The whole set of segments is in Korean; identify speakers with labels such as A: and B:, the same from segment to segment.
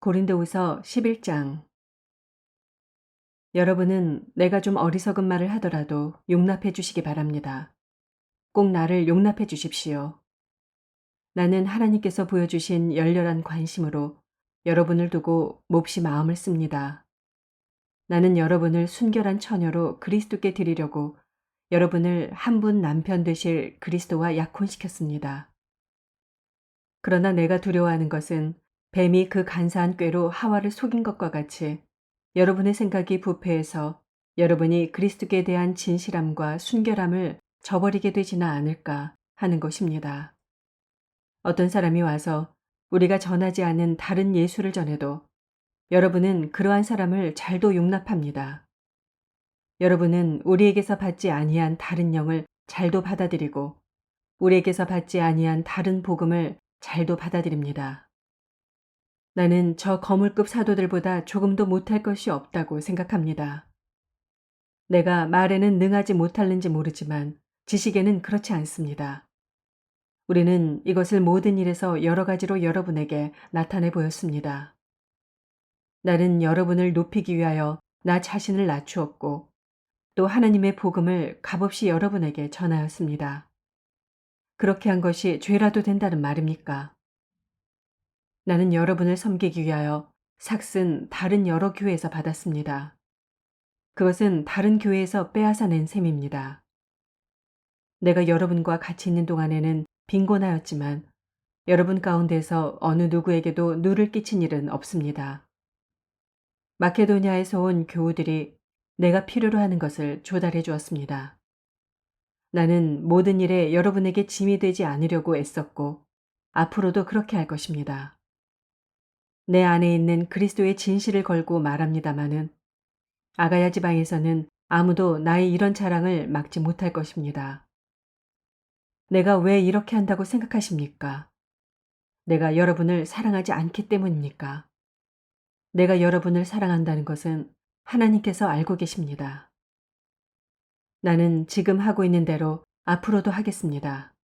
A: 고린도후서 11장. 여러분은 내가 좀 어리석은 말을 하더라도 용납해 주시기 바랍니다. 꼭 나를 용납해 주십시오. 나는 하나님께서 보여주신 열렬한 관심으로 여러분을 두고 몹시 마음을 씁니다. 나는 여러분을 순결한 처녀로 그리스도께 드리려고 여러분을 한 분 남편 되실 그리스도와 약혼시켰습니다. 그러나 내가 두려워하는 것은 뱀이 그 간사한 꾀로 하와를 속인 것과 같이 여러분의 생각이 부패해서 여러분이 그리스도께 대한 진실함과 순결함을 저버리게 되지는 않을까 하는 것입니다. 어떤 사람이 와서 우리가 전하지 않은 다른 예수를 전해도 여러분은 그러한 사람을 잘도 용납합니다. 여러분은 우리에게서 받지 아니한 다른 영을 잘도 받아들이고 우리에게서 받지 아니한 다른 복음을 잘도 받아들입니다. 나는 저 거물급 사도들보다 조금도 못할 것이 없다고 생각합니다. 내가 말에는 능하지 못할는지 모르지만 지식에는 그렇지 않습니다. 우리는 이것을 모든 일에서 여러 가지로 여러분에게 나타내 보였습니다. 나는 여러분을 높이기 위하여 나 자신을 낮추었고 또 하나님의 복음을 값없이 여러분에게 전하였습니다. 그렇게 한 것이 죄라도 된다는 말입니까? 나는 여러분을 섬기기 위하여 삭슨 다른 여러 교회에서 받았습니다. 그것은 다른 교회에서 빼앗아 낸 셈입니다. 내가 여러분과 같이 있는 동안에는 빈곤하였지만 여러분 가운데서 어느 누구에게도 누를 끼친 일은 없습니다. 마케도니아에서 온 교우들이 내가 필요로 하는 것을 조달해 주었습니다. 나는 모든 일에 여러분에게 짐이 되지 않으려고 애썼고 앞으로도 그렇게 할 것입니다. 내 안에 있는 그리스도의 진실을 걸고 말합니다마는 아가야 지방에서는 아무도 나의 이런 자랑을 막지 못할 것입니다. 내가 왜 이렇게 한다고 생각하십니까? 내가 여러분을 사랑하지 않기 때문입니까? 내가 여러분을 사랑한다는 것은 하나님께서 알고 계십니다. 나는 지금 하고 있는 대로 앞으로도 하겠습니다.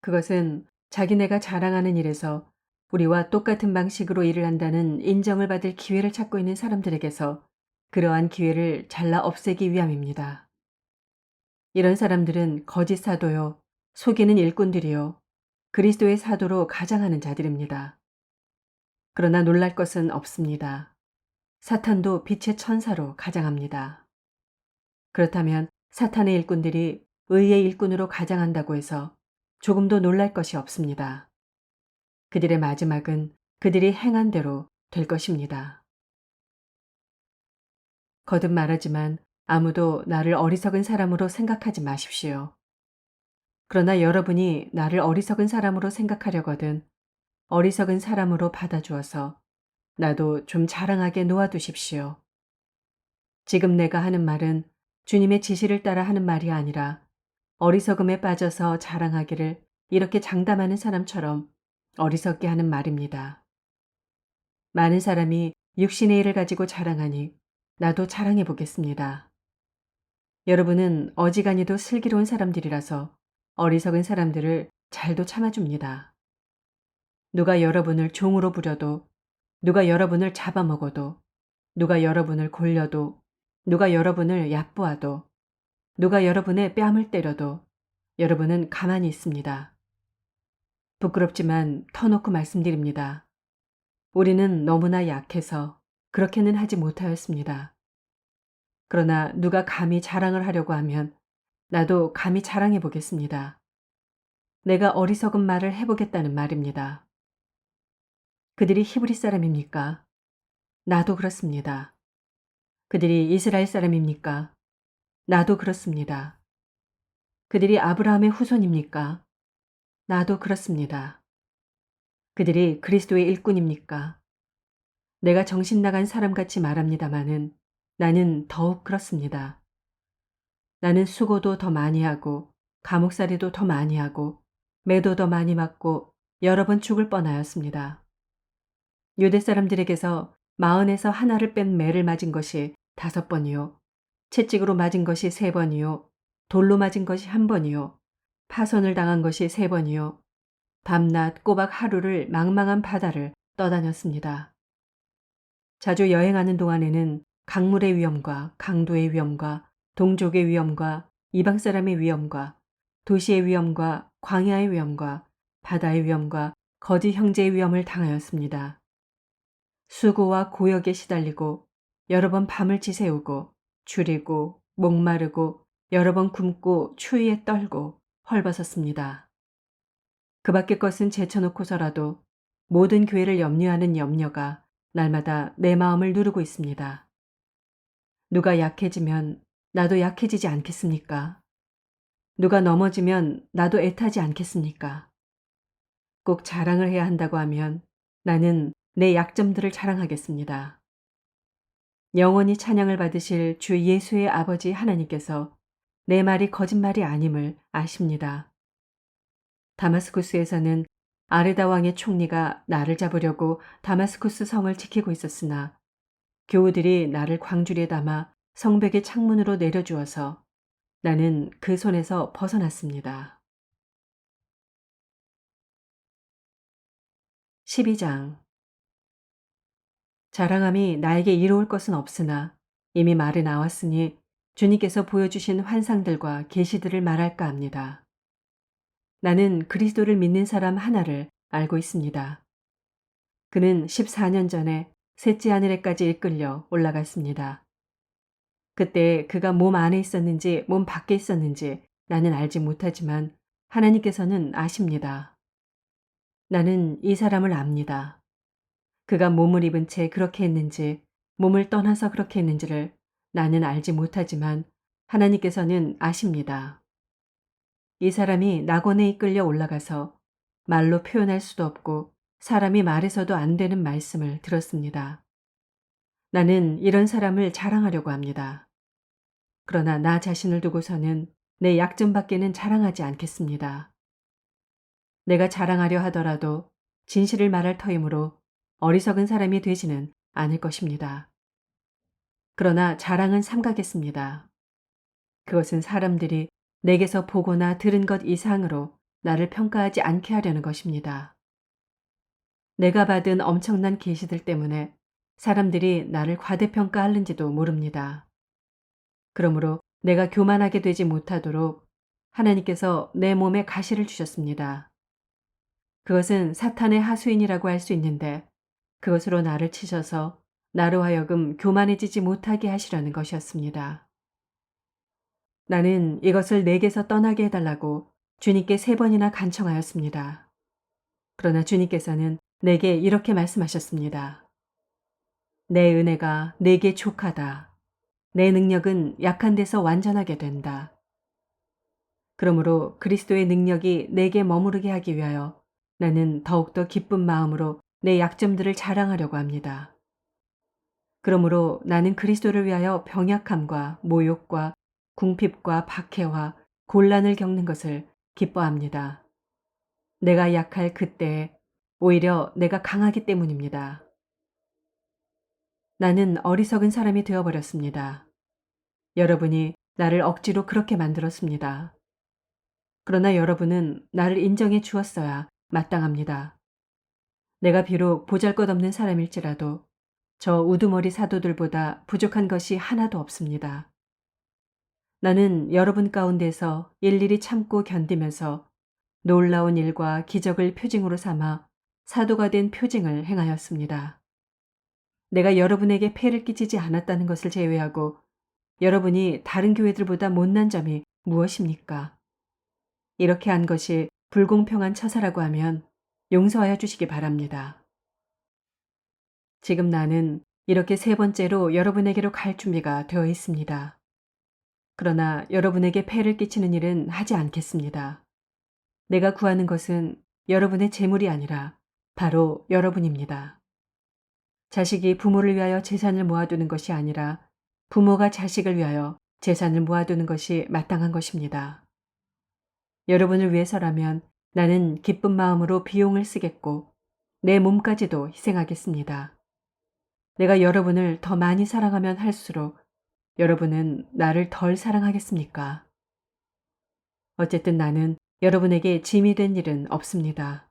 A: 그것은 자기네가 자랑하는 일에서 우리와 똑같은 방식으로 일을 한다는 인정을 받을 기회를 찾고 있는 사람들에게서 그러한 기회를 잘라 없애기 위함입니다. 이런 사람들은 거짓 사도요, 속이는 일꾼들이요, 그리스도의 사도로 가장하는 자들입니다. 그러나 놀랄 것은 없습니다. 사탄도 빛의 천사로 가장합니다. 그렇다면 사탄의 일꾼들이 의의 일꾼으로 가장한다고 해서 조금도 놀랄 것이 없습니다. 그들의 마지막은 그들이 행한 대로 될 것입니다. 거듭 말하지만 아무도 나를 어리석은 사람으로 생각하지 마십시오. 그러나 여러분이 나를 어리석은 사람으로 생각하려거든 어리석은 사람으로 받아주어서 나도 좀 자랑하게 놓아두십시오. 지금 내가 하는 말은 주님의 지시를 따라 하는 말이 아니라 어리석음에 빠져서 자랑하기를 이렇게 장담하는 사람처럼 어리석게 하는 말입니다. 많은 사람이 육신의 일을 가지고 자랑하니 나도 자랑해 보겠습니다. 여러분은 어지간히도 슬기로운 사람들이라서 어리석은 사람들을 잘도 참아줍니다. 누가 여러분을 종으로 부려도, 누가 여러분을 잡아먹어도, 누가 여러분을 골려도, 누가 여러분을 얕보아도, 누가 여러분의 뺨을 때려도 여러분은 가만히 있습니다. 부끄럽지만 터놓고 말씀드립니다. 우리는 너무나 약해서 그렇게는 하지 못하였습니다. 그러나 누가 감히 자랑을 하려고 하면 나도 감히 자랑해 보겠습니다. 내가 어리석은 말을 해보겠다는 말입니다. 그들이 히브리 사람입니까? 나도 그렇습니다. 그들이 이스라엘 사람입니까? 나도 그렇습니다. 그들이 아브라함의 후손입니까? 나도 그렇습니다. 그들이 그리스도의 일꾼입니까? 내가 정신 나간 사람같이 말합니다마는 나는 더욱 그렇습니다. 나는 수고도 더 많이 하고 감옥살이도 더 많이 하고 매도 더 많이 맞고 여러 번 죽을 뻔하였습니다. 유대 사람들에게서 마흔에서 하나를 뺀 매를 맞은 것이 5번이요. 채찍으로 맞은 것이 3번이요. 돌로 맞은 것이 1번이요. 파손을 당한 것이 3번이요. 밤낮 꼬박 하루를 망망한 바다를 떠다녔습니다. 자주 여행하는 동안에는 강물의 위험과 강도의 위험과 동족의 위험과 이방 사람의 위험과 도시의 위험과 광야의 위험과 바다의 위험과 거짓 형제의 위험을 당하였습니다. 수고와 고역에 시달리고 여러 번 밤을 지새우고 줄이고 목마르고 여러 번 굶고 추위에 떨고 헐벗었습니다. 그 밖의 것은 제쳐놓고서라도 모든 교회를 염려하는 염려가 날마다 내 마음을 누르고 있습니다. 누가 약해지면 나도 약해지지 않겠습니까? 누가 넘어지면 나도 애타지 않겠습니까? 꼭 자랑을 해야 한다고 하면 나는 내 약점들을 자랑하겠습니다. 영원히 찬양을 받으실 주 예수의 아버지 하나님께서 내 말이 거짓말이 아님을 아십니다. 다마스쿠스에서는 아레다 왕의 총리가 나를 잡으려고 다마스쿠스 성을 지키고 있었으나 교우들이 나를 광주리에 담아 성벽의 창문으로 내려주어서 나는 그 손에서 벗어났습니다. 12장. 자랑함이 나에게 이로울 것은 없으나 이미 말이 나왔으니 주님께서 보여주신 환상들과 계시들을 말할까 합니다. 나는 그리스도를 믿는 사람 하나를 알고 있습니다. 그는 14년 전에 셋째 하늘에까지 이끌려 올라갔습니다. 그때 그가 몸 안에 있었는지 몸 밖에 있었는지 나는 알지 못하지만 하나님께서는 아십니다. 나는 이 사람을 압니다. 그가 몸을 입은 채 그렇게 했는지 몸을 떠나서 그렇게 했는지를 나는 알지 못하지만 하나님께서는 아십니다. 이 사람이 낙원에 이끌려 올라가서 말로 표현할 수도 없고 사람이 말해서도 안 되는 말씀을 들었습니다. 나는 이런 사람을 자랑하려고 합니다. 그러나 나 자신을 두고서는 내 약점밖에는 자랑하지 않겠습니다. 내가 자랑하려 하더라도 진실을 말할 터이므로 어리석은 사람이 되지는 않을 것입니다. 그러나 자랑은 삼가겠습니다. 그것은 사람들이 내게서 보거나 들은 것 이상으로 나를 평가하지 않게 하려는 것입니다. 내가 받은 엄청난 계시들 때문에 사람들이 나를 과대평가하는지도 모릅니다. 그러므로 내가 교만하게 되지 못하도록 하나님께서 내 몸에 가시를 주셨습니다. 그것은 사탄의 하수인이라고 할 수 있는데 그것으로 나를 치셔서 나로 하여금 교만해지지 못하게 하시려는 것이었습니다. 나는 이것을 내게서 떠나게 해달라고 주님께 3번이나 간청하였습니다. 그러나 주님께서는 내게 이렇게 말씀하셨습니다. 내 은혜가 내게 족하다. 내 능력은 약한 데서 완전하게 된다. 그러므로 그리스도의 능력이 내게 머무르게 하기 위하여 나는 더욱더 기쁜 마음으로 내 약점들을 자랑하려고 합니다. 그러므로 나는 그리스도를 위하여 병약함과 모욕과 궁핍과 박해와 곤란을 겪는 것을 기뻐합니다. 내가 약할 그때에 오히려 내가 강하기 때문입니다. 나는 어리석은 사람이 되어버렸습니다. 여러분이 나를 억지로 그렇게 만들었습니다. 그러나 여러분은 나를 인정해 주었어야 마땅합니다. 내가 비록 보잘것없는 사람일지라도 저 우두머리 사도들보다 부족한 것이 하나도 없습니다. 나는 여러분 가운데서 일일이 참고 견디면서 놀라운 일과 기적을 표징으로 삼아 사도가 된 표징을 행하였습니다. 내가 여러분에게 폐를 끼치지 않았다는 것을 제외하고 여러분이 다른 교회들보다 못난 점이 무엇입니까? 이렇게 한 것이 불공평한 처사라고 하면 용서하여 주시기 바랍니다. 지금 나는 이렇게 3번째로 여러분에게로 갈 준비가 되어 있습니다. 그러나 여러분에게 폐를 끼치는 일은 하지 않겠습니다. 내가 구하는 것은 여러분의 재물이 아니라 바로 여러분입니다. 자식이 부모를 위하여 재산을 모아두는 것이 아니라 부모가 자식을 위하여 재산을 모아두는 것이 마땅한 것입니다. 여러분을 위해서라면 나는 기쁜 마음으로 비용을 쓰겠고 내 몸까지도 희생하겠습니다. 내가 여러분을 더 많이 사랑하면 할수록 여러분은 나를 덜 사랑하겠습니까? 어쨌든 나는 여러분에게 짐이 된 일은 없습니다.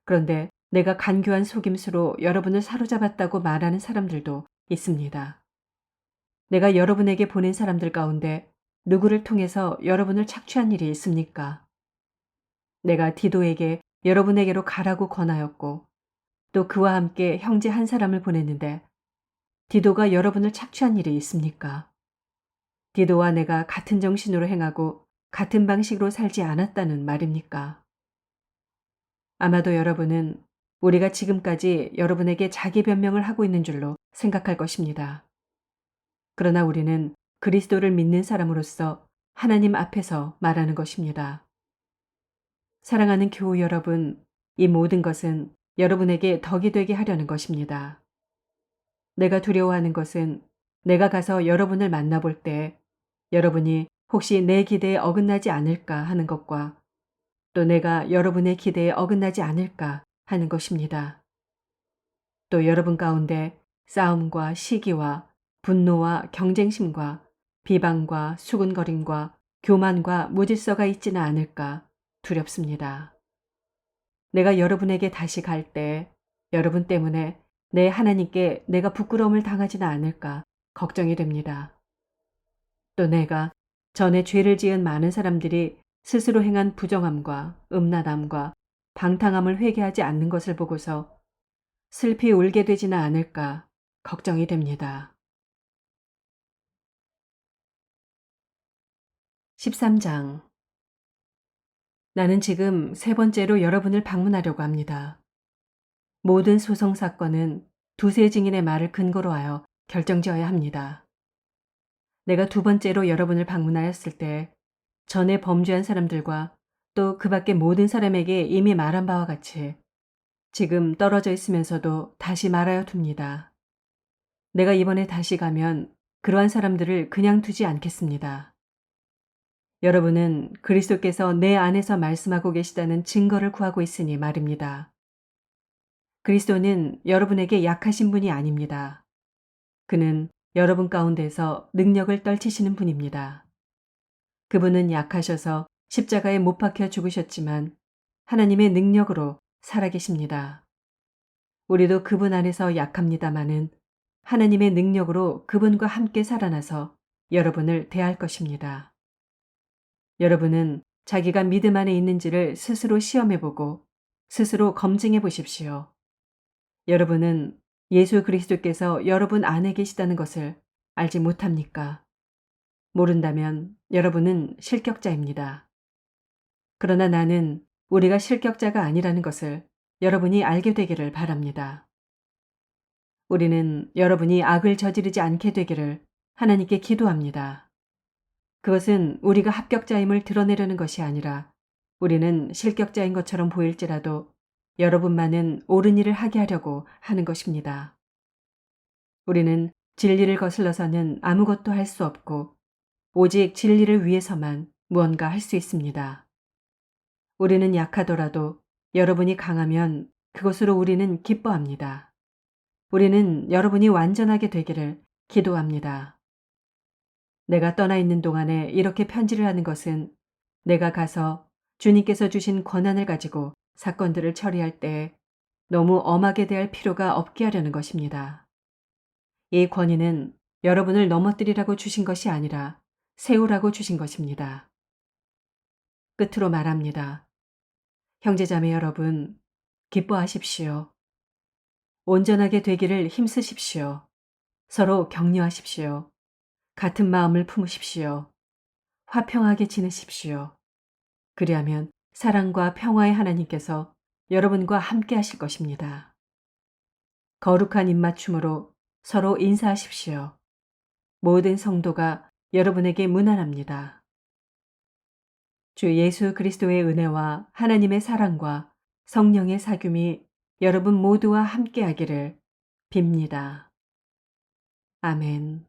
A: 그런데 내가 간교한 속임수로 여러분을 사로잡았다고 말하는 사람들도 있습니다. 내가 여러분에게 보낸 사람들 가운데 누구를 통해서 여러분을 착취한 일이 있습니까? 내가 디도에게 여러분에게로 가라고 권하였고 또 그와 함께 형제 한 사람을 보냈는데 디도가 여러분을 착취한 일이 있습니까? 디도와 내가 같은 정신으로 행하고 같은 방식으로 살지 않았다는 말입니까? 아마도 여러분은 우리가 지금까지 여러분에게 자기 변명을 하고 있는 줄로 생각할 것입니다. 그러나 우리는 그리스도를 믿는 사람으로서 하나님 앞에서 말하는 것입니다. 사랑하는 교우 여러분, 이 모든 것은 여러분에게 덕이 되게 하려는 것입니다. 내가 두려워하는 것은 내가 가서 여러분을 만나볼 때 여러분이 혹시 내 기대에 어긋나지 않을까 하는 것과 또 내가 여러분의 기대에 어긋나지 않을까 하는 것입니다. 또 여러분 가운데 싸움과 시기와 분노와 경쟁심과 비방과 수군거림과 교만과 무질서가 있지는 않을까 두렵습니다. 내가 여러분에게 다시 갈 때 여러분 때문에 내 하나님께 내가 부끄러움을 당하지는 않을까 걱정이 됩니다. 또 내가 전에 죄를 지은 많은 사람들이 스스로 행한 부정함과 음란함과 방탕함을 회개하지 않는 것을 보고서 슬피 울게 되지는 않을까 걱정이 됩니다. 13장. 나는 지금 세 번째로 여러분을 방문하려고 합니다. 모든 소송 사건은 두세 증인의 말을 근거로 하여 결정지어야 합니다. 내가 두 번째로 여러분을 방문하였을 때 전에 범죄한 사람들과 또 그 밖의 모든 사람에게 이미 말한 바와 같이 지금 떨어져 있으면서도 다시 말하여 둡니다. 내가 이번에 다시 가면 그러한 사람들을 그냥 두지 않겠습니다. 여러분은 그리스도께서 내 안에서 말씀하고 계시다는 증거를 구하고 있으니 말입니다. 그리스도는 여러분에게 약하신 분이 아닙니다. 그는 여러분 가운데서 능력을 떨치시는 분입니다. 그분은 약하셔서 십자가에 못 박혀 죽으셨지만 하나님의 능력으로 살아계십니다. 우리도 그분 안에서 약합니다마는 하나님의 능력으로 그분과 함께 살아나서 여러분을 대할 것입니다. 여러분은 자기가 믿음 안에 있는지를 스스로 시험해보고 스스로 검증해 보십시오. 여러분은 예수 그리스도께서 여러분 안에 계시다는 것을 알지 못합니까? 모른다면 여러분은 실격자입니다. 그러나 나는 우리가 실격자가 아니라는 것을 여러분이 알게 되기를 바랍니다. 우리는 여러분이 악을 저지르지 않게 되기를 하나님께 기도합니다. 그것은 우리가 합격자임을 드러내려는 것이 아니라 우리는 실격자인 것처럼 보일지라도 여러분만은 옳은 일을 하게 하려고 하는 것입니다. 우리는 진리를 거슬러서는 아무것도 할 수 없고 오직 진리를 위해서만 무언가 할 수 있습니다. 우리는 약하더라도 여러분이 강하면 그것으로 우리는 기뻐합니다. 우리는 여러분이 완전하게 되기를 기도합니다. 내가 떠나 있는 동안에 이렇게 편지를 하는 것은 내가 가서 주님께서 주신 권한을 가지고 사건들을 처리할 때 너무 엄하게 대할 필요가 없게 하려는 것입니다. 이 권위는 여러분을 넘어뜨리라고 주신 것이 아니라 세우라고 주신 것입니다. 끝으로 말합니다. 형제자매 여러분, 기뻐하십시오. 온전하게 되기를 힘쓰십시오. 서로 격려하십시오. 같은 마음을 품으십시오. 화평하게 지내십시오. 그리하면 사랑과 평화의 하나님께서 여러분과 함께 하실 것입니다. 거룩한 입맞춤으로 서로 인사하십시오. 모든 성도가 여러분에게 문안합니다. 주 예수 그리스도의 은혜와 하나님의 사랑과 성령의 사귐이 여러분 모두와 함께하기를 빕니다. 아멘.